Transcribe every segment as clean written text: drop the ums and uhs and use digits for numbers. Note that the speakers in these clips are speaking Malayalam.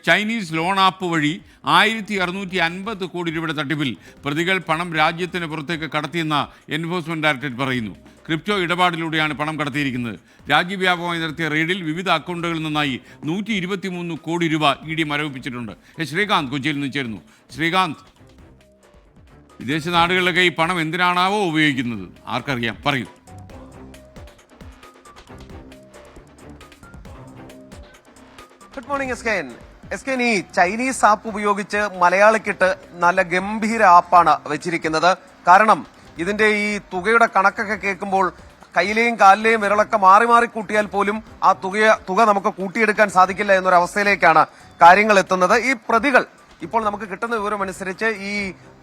ചൈനീസ് ലോൺ ആപ്പ് വഴി 1650 കോടി രൂപയുടെ തട്ടിപ്പിൽ പ്രതികൾ പണം രാജ്യത്തിന് പുറത്തേക്ക് കടത്തിയെന്ന എൻഫോഴ്സ്മെന്റ് ഡയറക്ടറേറ്റ് പറയുന്നു. ക്രിപ്റ്റോ ഇടപാടിലൂടെയാണ് പണം കടത്തിയിരിക്കുന്നത്. രാജ്യവ്യാപകമായി നടത്തിയ റെയ്ഡിൽ വിവിധ അക്കൗണ്ടുകളിൽ നിന്നായി 123 കോടി രൂപ ഇ ഡി മരവിപ്പിച്ചിട്ടുണ്ട്. ശ്രീകാന്ത് കൊച്ചിയിൽ നിന്ന് ചേരുന്നു. ശ്രീകാന്ത്, വിദേശ നാടുകളിലൊക്കെ ഈ പണം എന്തിനാണാവോ ഉപയോഗിക്കുന്നത്? ആർക്കറിയാം, പറയൂ. Good morning S K. ഈ ചൈനീസ് ആപ്പ് ഉപയോഗിച്ച് മലയാളിക്കിട്ട് നല്ല ഗംഭീര ആപ്പാണ് വെച്ചിരിക്കുന്നത്. കാരണം ഇതിന്റെ ഈ തുകയുടെ കണക്കൊക്കെ കേൾക്കുമ്പോൾ കയ്യിലെയും കാലിലെയും വിരളൊക്കെ മാറി മാറി കൂട്ടിയാൽ പോലും ആ തുക നമുക്ക് കൂട്ടിയെടുക്കാൻ സാധിക്കില്ല എന്നൊരവസ്ഥയിലേക്കാണ് കാര്യങ്ങൾ എത്തുന്നത്. ഈ പ്രതികൾ ഇപ്പോൾ നമുക്ക് കിട്ടുന്ന വിവരമനുസരിച്ച് ഈ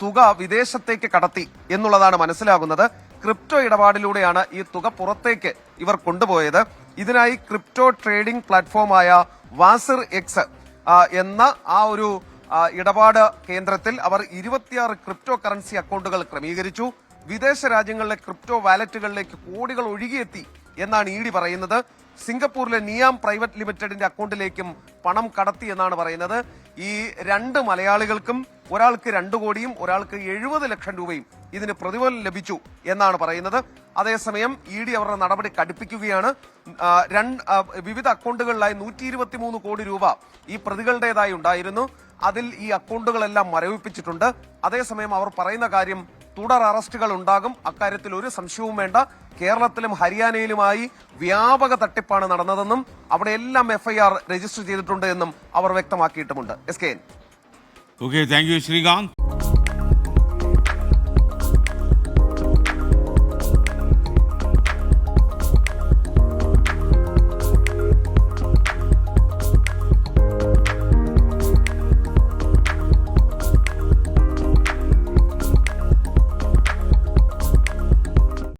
തുക വിദേശത്തേക്ക് കടത്തി എന്നുള്ളതാണ് മനസ്സിലാകുന്നത്. ക്രിപ്റ്റോ ഇടപാടിലൂടെയാണ് ഈ തുക പുറത്തേക്ക് ഇവർ കൊണ്ടുപോയത്. ഇതിനായി ക്രിപ്റ്റോ ട്രേഡിംഗ് പ്ലാറ്റ്ഫോമായ വാസിർ എക്സ് എന്ന ആ ഒരു ഇടപാട് കേന്ദ്രത്തിൽ അവർ 26 ക്രിപ്റ്റോ കറൻസി അക്കൗണ്ടുകൾ ക്രമീകരിച്ചു. വിദേശ രാജ്യങ്ങളിലെ ക്രിപ്റ്റോ വാലറ്റുകളിലേക്ക് കോടികൾ ഒഴുകിയെത്തി എന്നാണ് ഇ ഡി പറയുന്നത്. സിംഗപ്പൂരിലെ നിയാം പ്രൈവറ്റ് ലിമിറ്റഡിന്റെ അക്കൗണ്ടിലേക്കും പണം കടത്തി എന്നാണ് പറയുന്നത്. ഈ 2 മലയാളികൾക്കും ഒരാൾക്ക് 2 കോടിയും ഒരാൾക്ക് 70 ലക്ഷം രൂപയും ഇതിന് പ്രതിഫലം ലഭിച്ചു എന്നാണ് പറയുന്നത്. അതേസമയം ഇ ഡി അവരുടെ നടപടി കടുപ്പിക്കുകയാണ്. വിവിധ അക്കൗണ്ടുകളിലായി 123 കോടി രൂപ ഈ പ്രതികളുടേതായി ഉണ്ടായിരുന്നു. അതിൽ ഈ അക്കൗണ്ടുകളെല്ലാം മരവിപ്പിച്ചിട്ടുണ്ട്. അതേസമയം അവർ പറയുന്ന കാര്യം തുടർ അറസ്റ്റുകൾ ഉണ്ടാകും, അക്കാര്യത്തിൽ ഒരു സംശയവും വേണ്ട. കേരളത്തിലും ഹരിയാനയിലുമായി വ്യാപക തട്ടിപ്പാണ് നടന്നതെന്നും അവിടെയെല്ലാം FIR രജിസ്റ്റർ ചെയ്തിട്ടുണ്ട് എന്നും അവർ വ്യക്തമാക്കിയിട്ടുമുണ്ട്. S K. Okay, thank you Srikanth.